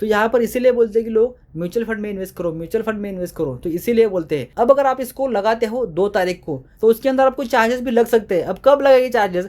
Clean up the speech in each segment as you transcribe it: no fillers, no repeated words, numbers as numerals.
तो यहाँ पर इसीलिए बोलते हैं कि लोग म्यूचुअल फंड में इन्वेस्ट करो, म्यूचुअल फंड में इन्वेस्ट करो, तो इसीलिए बोलते हैं। अब अगर आप इसको लगाते हो 2 तारीख को, तो उसके अंदर आपको चार्जेस भी लग सकते हैं। अब कब लगेगी चार्जेस?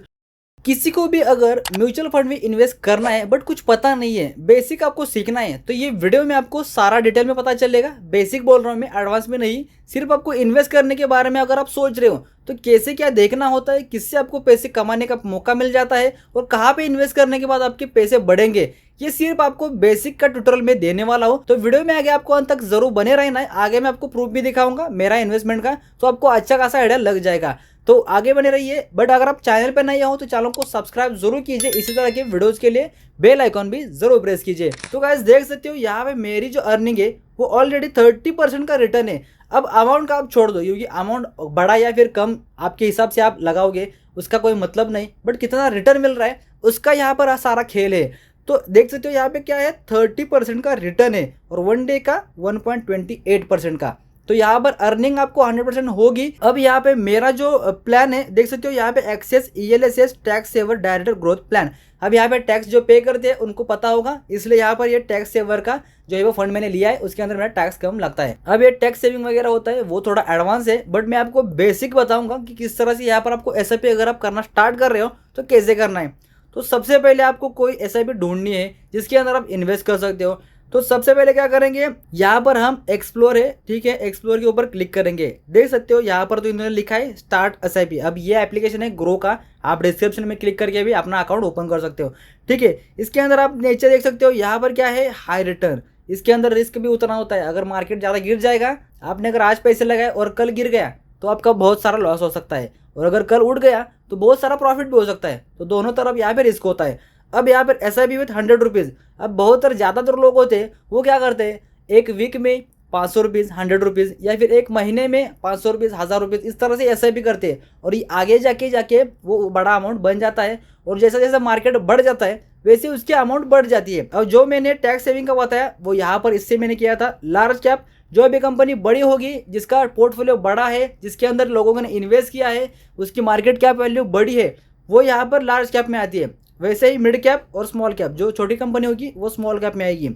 किसी को भी अगर म्यूचुअल फंड में इन्वेस्ट करना है बट कुछ पता नहीं है, बेसिक आपको सीखना है, तो ये वीडियो में आपको सारा डिटेल में पता चलेगा। बेसिक बोल रहा हूँ मैं, एडवांस में नहीं। सिर्फ आपको इन्वेस्ट करने के बारे में अगर आप सोच रहे हो तो कैसे क्या देखना होता है, किससे आपको पैसे कमाने का मौका मिल जाता है और कहाँ पे इन्वेस्ट करने के बाद आपके पैसे बढ़ेंगे, ये सिर्फ आपको बेसिक का ट्यूटोरियल में देने वाला हूँ। तो वीडियो में आगे आपको अंत तक जरूर बने रहना है। आगे मैं आपको प्रूफ भी दिखाऊंगा मेरा इन्वेस्टमेंट का, तो आपको अच्छा खासा आइडिया लग जाएगा। तो आगे बने रहिए। बट अगर आप चैनल पर नए हो तो चैनल को सब्सक्राइब जरूर कीजिए। इसी तरह के वीडियोस के लिए बेल आइकॉन भी जरूर प्रेस कीजिए। तो गाइस देख सकते हो यहाँ पे मेरी जो अर्निंग है वो ऑलरेडी 30% का रिटर्न है। अब अमाउंट का आप छोड़ दो, क्योंकि अमाउंट बड़ा या फिर कम आपके हिसाब से आप लगाओगे उसका कोई मतलब नहीं, बट कितना रिटर्न मिल रहा है उसका यहाँ पर सारा खेल है। तो देख सकते हो यहाँ पे क्या है, 30% का रिटर्न है और 1 डे का 1.28% का। तो यहाँ पर अर्निंग आपको 100% होगी। अब यहाँ पे मेरा जो प्लान है देख सकते हो यहाँ पे Axis ELSS tax saver director growth plan. अब यहाँ पे टैक्स जो पे करते हैं उनको पता होगा, इसलिए यहाँ पर ये टैक्स सेवर का जो है वो फंड मैंने लिया है, उसके अंदर मेरा टैक्स कम लगता है। अब ये टैक्स सेविंग वगैरह होता है वो थोड़ा एडवांस है, बट मैं आपको बेसिक बताऊंगा कि किस तरह से यहाँ पर आपको SIP अगर आप करना स्टार्ट कर रहे हो तो कैसे करना है। तो सबसे पहले आपको कोई SIP ढूंढनी है जिसके अंदर आप इन्वेस्ट कर सकते हो। तो सबसे पहले क्या करेंगे, यहाँ पर हम एक्सप्लोर है, ठीक है, एक्सप्लोर के ऊपर क्लिक करेंगे। देख सकते हो यहाँ पर तो इन्होंने लिखा है स्टार्ट SIP। अब ये एप्लीकेशन है ग्रो का, आप डिस्क्रिप्शन में क्लिक करके भी अपना अकाउंट ओपन कर सकते हो, ठीक है। इसके अंदर आप नीचे देख सकते हो यहाँ पर क्या है, हाई रिटर्न। इसके अंदर रिस्क भी उतना होता है, अगर मार्केट ज़्यादा गिर जाएगा, आपने अगर आज पैसे लगाए और कल गिर गया तो आपका बहुत सारा लॉस हो सकता है, और अगर कल उठ गया तो बहुत सारा प्रॉफिट भी हो सकता है। तो दोनों तरफ यहाँ पे रिस्क होता है। अब यहाँ पर SIP विथ 100 रुपीज़। अब बहुत ज़्यादातर लोग होते हैं वो क्या करते हैं, एक वीक में 500 रुपीज़, 100 रुपीज़, या फिर एक महीने में 500 रुपीज़, 1000 रुपीज़, इस तरह से SIP करते हैं। और ये आगे जाके वो बड़ा अमाउंट बन जाता है, और जैसा जैसा मार्केट बढ़ जाता है वैसे उसकी अमाउंट बढ़ जाती है। और जो मैंने टैक्स सेविंग का बताया वो यहाँ पर इससे मैंने किया था लार्ज कैप। जो भी कंपनी बड़ी होगी, जिसका पोर्टफोलियो बड़ा है, जिसके अंदर लोगों ने इन्वेस्ट किया है, उसकी मार्केट कैप वैल्यू बड़ी है, वो यहाँ पर लार्ज कैप में आती है। वैसे ही मिड कैप और स्मॉल कैप, जो छोटी कंपनी होगी वो स्मॉल कैप में आएगी।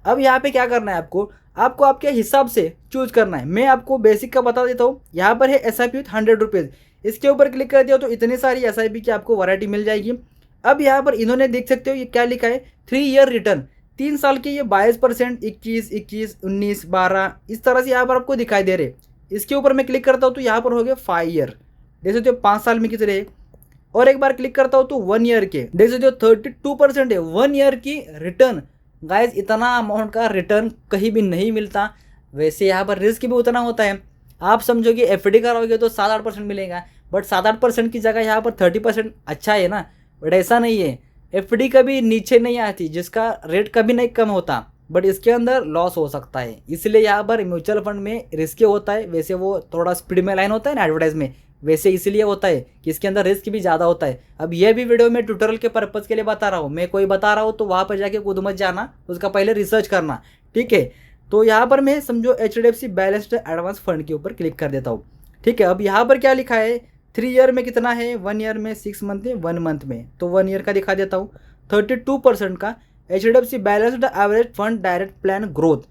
अब यहाँ पे क्या करना है, आपको आपके हिसाब से चूज करना है। मैं आपको बेसिक का बता देता हूँ। यहाँ पर है SIP विथ 100 रुपीज़। इसके ऊपर क्लिक कर दिया तो इतनी सारी SIP की आपको वैरायटी मिल जाएगी। अब यहाँ पर इन्होंने देख सकते हो ये क्या लिखा है, 3 ईयर रिटर्न, 3 साल के ये 22%, 21, 21, 19, 12, इस तरह से यहाँ पर आपको दिखाई दे रहे। इसके ऊपर मैं क्लिक करता हूँ तो यहाँ पर हो गया 5 ईयर, देख सकते हो 5 साल में कितने। और एक बार क्लिक करता हूँ तो 1 ईयर के, देख सकते हो 32% है 1 ईयर की रिटर्न। गाइज इतना अमाउंट का रिटर्न कहीं भी नहीं मिलता। वैसे यहाँ पर रिस्क भी उतना होता है। आप समझोगे FD कराओगे तो 7-8% मिलेगा, बट 7-8% की जगह यहाँ पर 30% अच्छा है ना। बट ऐसा नहीं है, FD कभी नीचे नहीं आती, जिसका रेट कभी नहीं कम होता, बट इसके अंदर लॉस हो सकता है। इसलिए यहाँ पर म्यूचुअल फंड में रिस्क होता है। वैसे वो थोड़ा स्पीड में लाइन होता है ना एडवर्टाइज में, वैसे इसलिए होता है कि इसके अंदर रिस्क भी ज़्यादा होता है। अब ये भी वीडियो में ट्यूटोरियल के पर्पज़ के लिए बता रहा हूँ। मैं कोई बता रहा हूँ तो वहाँ पर जाके कूद मत जाना, उसका पहले रिसर्च करना, ठीक है। तो यहाँ पर मैं समझो HDFC बैलेंस्ड एडवांस फंड के ऊपर क्लिक कर देता हूँ, ठीक है। अब यहाँ पर क्या लिखा है, 3 ईयर में कितना है, 1 ईयर में, 6 मंथ में, 1 मंथ में। तो 1 ईयर का दिखा देता हूँ, 32% का HDFC balanced average fund direct plan growth.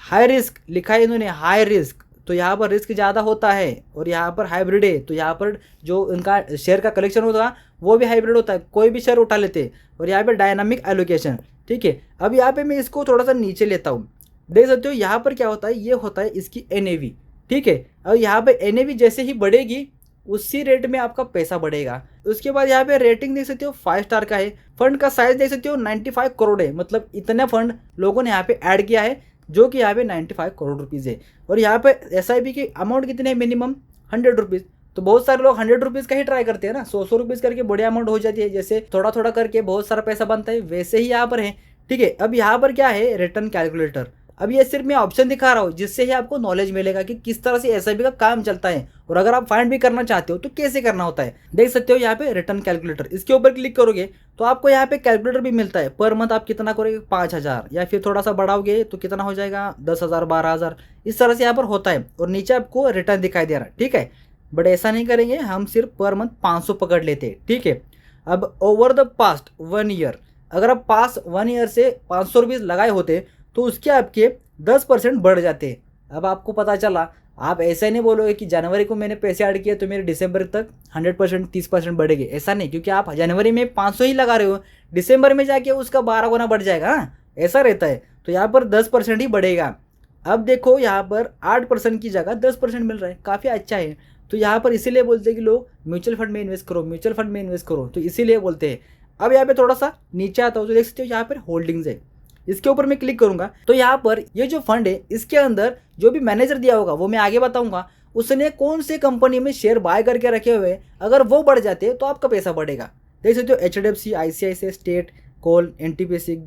High risk लिखा है इन्होंने, हाई रिस्क, तो यहाँ पर रिस्क ज़्यादा होता है। और यहाँ पर हाइब्रिड है, तो यहाँ पर जो उनका शेयर का कलेक्शन होता वो भी हाइब्रिड होता है, कोई भी शेयर उठा लेते। और यहाँ पे डायनामिक एलोकेशन, ठीक है। अब यहाँ पे मैं इसको थोड़ा सा नीचे लेता हूँ, देख सकते हो यहाँ पर क्या होता है, ये होता है इसकी NAV, ठीक है। अब यहाँ पे NAV जैसे ही बढ़ेगी उसी रेट में आपका पैसा बढ़ेगा। उसके बाद यहाँ पे रेटिंग देख सकते हो 5 स्टार का है। फंड का साइज देख सकते हो 95 करोड़ है, मतलब इतने फंड लोगों ने यहाँ पे ऐड किया है, जो कि यहाँ पे 95 करोड़ रुपीज़ है। और यहाँ पे SIP की अमाउंट कितने है, मिनिमम 100 रुपीज़। तो बहुत सारे लोग 100 रुपीज़ का ही ट्राई करते हैं ना, 100 रुपीज़ करके बड़ी अमाउंट हो जाती है। जैसे थोड़ा थोड़ा करके बहुत सारा पैसा बनता है, वैसे ही यहाँ पर है, ठीक है। अब यहाँ पर क्या है, रिटर्न कैलकुलेटर। अब ये सिर्फ मैं ऑप्शन दिखा रहा हूँ जिससे ही आपको नॉलेज मिलेगा कि किस तरह से SIP का काम चलता है, और अगर आप फाइंड भी करना चाहते हो तो कैसे करना होता है। देख सकते हो यहाँ पे रिटर्न कैलकुलेटर, इसके ऊपर क्लिक करोगे तो आपको यहाँ पे कैलकुलेटर भी मिलता है। पर मंथ आप कितना करोगे, 5000, या फिर थोड़ा सा बढ़ाओगे तो कितना हो जाएगा, 10,000, 12,000, इस तरह से यहाँ पर होता है। और नीचे आपको रिटर्न दिखाई दे रहा है, ठीक है। बट ऐसा नहीं करेंगे, हम सिर्फ पर मंथ 500 पकड़ लेते हैं, ठीक है। अब ओवर द पास्ट 1 ईयर, अगर आप पास 1 ईयर से 500 रुपीज़ लगाए होते तो उसके आपके 10% बढ़ जाते। अब आपको पता चला, आप ऐसा नहीं बोलोगे कि जनवरी को मैंने पैसे ऐड किए तो मेरे दिसंबर तक 100% 30% बढ़ेंगे, ऐसा नहीं, क्योंकि आप जनवरी में 500 ही लगा रहे हो, दिसंबर में जाके उसका 12 गुना बढ़ जाएगा ना, ऐसा रहता है। तो यहाँ पर 10% ही बढ़ेगा। अब देखो यहाँ पर 8% की जगह 10% मिल रहा है, काफ़ी अच्छा है। तो यहाँ पर इसीलिए बोलते हैं कि लोग म्यूचुअल फंड में इन्वेस्ट करो, म्यूचुअल फंड में इन्वेस्ट करो, तो इसीलिए बोलते हैं। अब यहाँ पे थोड़ा सा नीचे आता हूँ तो देख सकते हो यहाँ पर होल्डिंग्स है, इसके ऊपर मैं क्लिक करूंगा तो यहाँ पर ये जो फंड है इसके अंदर जो भी मैनेजर दिया होगा वो मैं आगे बताऊंगा, उसने कौन से कंपनी में शेयर बाय करके रखे हुए हैं, अगर वो बढ़ जाते तो आपका पैसा बढ़ेगा। देख सकते हो HDFC, ICICI, स्टेट, कोल, NTPC,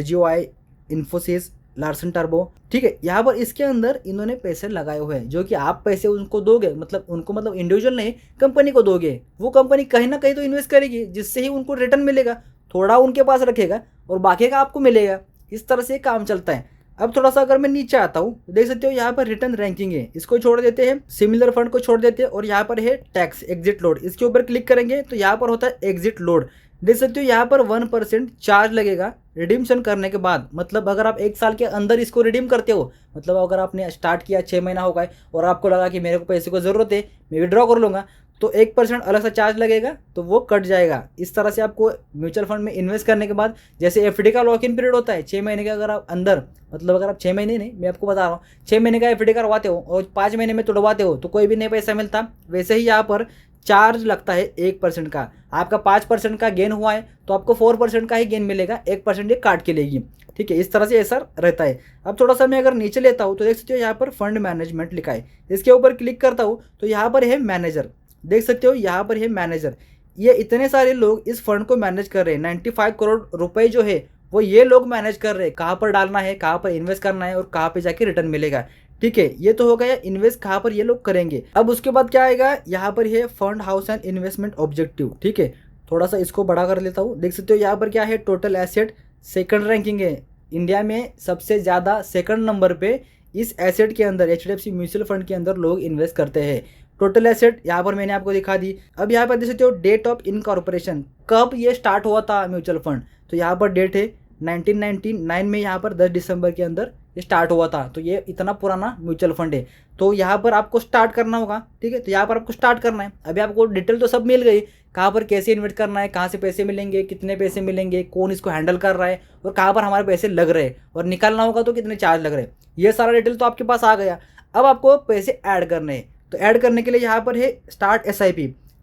GOI, Infosys, Larsen turbo, ठीक है। यहाँ पर इसके अंदर इन्होंने पैसे लगाए हुए हैं, जो कि आप पैसे उनको दोगे, मतलब उनको, मतलब इंडिविजुअल नहीं, कंपनी को दोगे, वो कंपनी कहीं ना कहीं तो इन्वेस्ट करेगी, जिससे ही उनको रिटर्न मिलेगा। थोड़ा उनके पास रखेगा और बाकी का आपको मिलेगा, इस तरह से काम चलता है। अब थोड़ा सा अगर मैं नीचे आता हूँ देख सकते हो यहाँ पर रिटर्न रैंकिंग है, इसको छोड़ देते हैं, सिमिलर फंड को छोड़ देते हैं, और यहाँ पर है टैक्स एग्जिट लोड, इसके ऊपर क्लिक करेंगे तो यहाँ पर होता है एग्जिट लोड। देख सकते हो यहाँ पर 1% चार्ज लगेगा रिडीम्शन करने के बाद, मतलब अगर आप 1 साल के अंदर इसको रिडीम करते हो, मतलब अगर आपने स्टार्ट किया 6 महीना हो गए और आपको लगा कि मेरे को पैसे को ज़रूरत है, मैं विड्रॉ कर लूँगा, तो 1% अलग सा चार्ज लगेगा, तो वो कट जाएगा। इस तरह से आपको म्यूचुअल फंड में इन्वेस्ट करने के बाद, जैसे FD का लॉक इन पीरियड होता है 6 महीने का, अगर आप अंदर, मतलब अगर आप 6 महीने नहीं, मैं आपको बता रहा हूँ, 6 महीने का FD करवाते हो और 5 महीने में तोड़वाते हो तो कोई भी नहीं पैसा मिलता, वैसे ही यहाँ पर चार्ज लगता है 1% का। आपका 5% का गेन हुआ है तो आपको 4% का ही गेन मिलेगा, 1% ये काट के लेगी, ठीक है। इस तरह से ऐसा रहता है। अब थोड़ा सा मैं अगर नीचे लेता हूँ तो देख सकते हो यहाँ पर फंड मैनेजमेंट लिखा है, इसके ऊपर क्लिक करता हूँ तो यहाँ पर है मैनेजर, देख सकते हो यहाँ पर है मैनेजर। ये इतने सारे लोग इस फंड को मैनेज कर रहे हैं, 95 करोड़ रुपए जो है वो ये लोग मैनेज कर रहे हैं, कहाँ पर डालना है, कहाँ पर इन्वेस्ट करना है और कहाँ पे जाके रिटर्न मिलेगा, ठीक है। ये तो हो गया इन्वेस्ट कहाँ पर ये लोग करेंगे। अब उसके बाद क्या आएगा, यहाँ पर है fund house and investment objective, ठीक है। थोड़ा सा इसको बड़ा कर लेता हूँ, देख सकते हो यहाँ पर क्या है, टोटल एसेट सेकंड रैंकिंग है, इंडिया में सबसे ज़्यादा सेकंड नंबर पे इस एसेट के अंदर HDFC म्यूचुअल फंड के अंदर लोग इन्वेस्ट करते हैं। टोटल एसेट यहाँ पर मैंने आपको दिखा दी। अब यहाँ पर देख सकते हो डेट ऑफ इनकॉर्पोरेशन, कब ये स्टार्ट हुआ था म्यूचुअल फंड, तो यहाँ पर डेट है 1999 में, यहाँ पर 10 दिसंबर के अंदर ये स्टार्ट हुआ था, तो ये इतना पुराना म्यूचुअल फंड है। तो यहाँ पर आपको स्टार्ट करना होगा, ठीक है, तो यहाँ पर आपको स्टार्ट करना है। अभी आपको डिटेल तो सब मिल गई, कहाँ पर कैसे इन्वेस्ट करना है, कहाँ से पैसे मिलेंगे, कितने पैसे मिलेंगे, कौन इसको हैंडल कर रहा है और कहाँ पर हमारे पैसे लग रहे हैं, और निकालना होगा तो कितने चार्ज लग रहे हैं, ये सारा डिटेल तो आपके पास आ गया। अब आपको पैसे ऐड करने हैं, तो ऐड करने के लिए यहाँ पर है स्टार्ट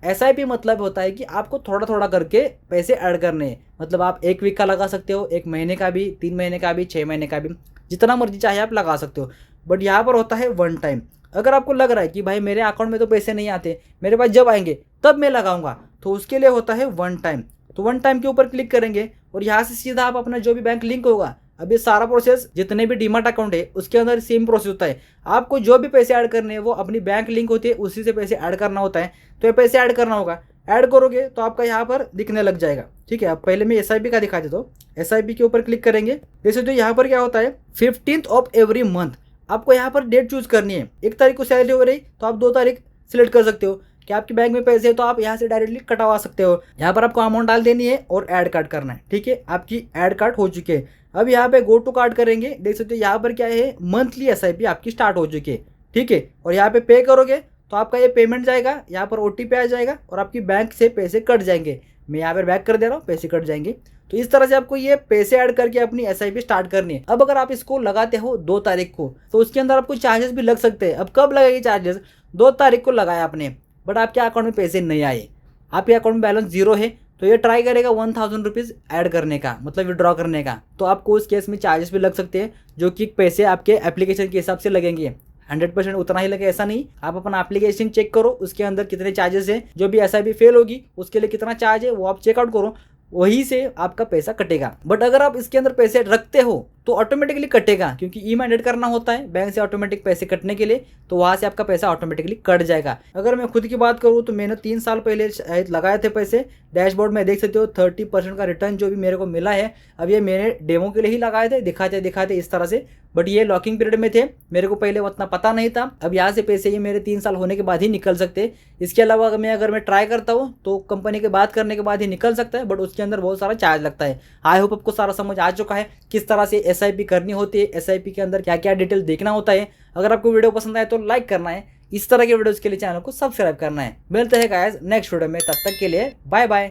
SIP मतलब होता है कि आपको थोड़ा थोड़ा करके पैसे ऐड करने हैं, मतलब आप 1 वीक का लगा सकते हो, 1 महीने का भी, 3 महीने का भी, 6 महीने का भी, जितना मर्जी चाहे आप लगा सकते हो। बट यहाँ पर होता है 1 टाइम। अगर आपको लग रहा है कि भाई मेरे अकाउंट में तो पैसे नहीं आते, मेरे पास जब आएंगे तब मैं लगाऊंगा, तो उसके लिए होता है 1 टाइम। तो 1 टाइम के ऊपर क्लिक करेंगे और यहाँ से सीधा आप अपना जो भी बैंक लिंक होगा, अब ये सारा प्रोसेस जितने भी डीमैट अकाउंट है उसके अंदर सेम प्रोसेस होता है। आपको जो भी पैसे ऐड करने हैं वो अपनी बैंक लिंक होती है, उसी से पैसे ऐड करना होता है। तो ये पैसे ऐड करना होगा, ऐड करोगे तो आपका यहाँ पर दिखने लग जाएगा, ठीक है। अब पहले मैं SIP का दिखा देता हूँ। SIP के ऊपर क्लिक करेंगे, जैसे तो यहाँ पर क्या होता है 15th ऑफ एवरी मंथ, आपको यहाँ पर डेट चूज करनी है। 1 तारीख को सैलरी हो रही तो आप 2 तारीख सिलेक्ट कर सकते हो कि आपके बैंक में पैसे है तो आप यहाँ से डायरेक्टली कटवा सकते हो। यहाँ पर आपको अमाउंट डाल देनी है और ऐड कार्ड करना है, ठीक है। आपकी ऐड कार्ड हो चुकी है। अब यहाँ पे गो टू कार्ड करेंगे, देख सकते हो यहाँ पर क्या है, मंथली SIP आपकी स्टार्ट हो चुकी है, ठीक है। और यहाँ पे पे करोगे तो आपका ये पेमेंट जाएगा, यहाँ पर OTP आ जाएगा और आपकी बैंक से पैसे कट जाएंगे। मैं यहाँ पर बैक कर दे रहा हूँ, पैसे कट जाएंगे। तो इस तरह से आपको ये पैसे ऐड करके अपनी SIP स्टार्ट करनी है। अब अगर आप इसको लगाते हो 2 तारीख को तो उसके अंदर आपको चार्जेस भी लग सकते हैं। अब कब लगेगी चार्जेस, 2 तारीख को लगाया आपने, बट आपके अकाउंट में पैसे नहीं आए, आपके अकाउंट में बैलेंस 0 है, तो ये ट्राई करेगा 1000 रुपीज़ ऐड करने का, मतलब विड्रॉ करने का, तो आपको उस केस में चार्जेस भी लग सकते हैं, जो कि पैसे आपके एप्लीकेशन के हिसाब से लगेंगे। 100% उतना ही लगे ऐसा नहीं, आप अपना एप्लीकेशन चेक करो, उसके अंदर कितने चार्जेस हैं, जो भी SIP फेल होगी उसके लिए कितना चार्ज है वो आप चेकआउट करो, वहीं से आपका पैसा कटेगा। बट अगर आप इसके अंदर पैसे रखते हो तो ऑटोमेटिकली कटेगा, क्योंकि ईएमआई ऐड करना होता है बैंक से ऑटोमेटिक पैसे कटने के लिए, तो वहाँ से आपका पैसा ऑटोमेटिकली कट जाएगा। अगर मैं खुद की बात करूँ तो मैंने 3 साल पहले शायद लगाए थे पैसे। डैशबोर्ड में देख सकते हो 30% का रिटर्न जो भी मेरे को मिला है। अब ये मैंने डेमो के लिए ही लगाए थे, दिखाते दिखाते इस तरह से, बट ये लॉकिंग पीरियड में थे, मेरे को पहले उतना पता नहीं था। अब यहाँ से पैसे ये मेरे 3 साल होने के बाद ही निकल सकते। इसके अलावा अगर मैं ट्राई करता हूँ तो कंपनी के बात करने के बाद ही निकल सकता है, बट उसके अंदर बहुत सारा चार्ज लगता है। आई होप आपको सारा समझ आ चुका है किस तरह से एसआईपी करनी होती है, एसआईपी के अंदर क्या क्या डिटेल देखना होता है। अगर आपको वीडियो पसंद आए तो लाइक करना है, इस तरह के वीडियोस के लिए चैनल को सब्सक्राइब करना है। मिलते हैं गाइस नेक्स्ट वीडियो में, तब तक के लिए बाय बाय।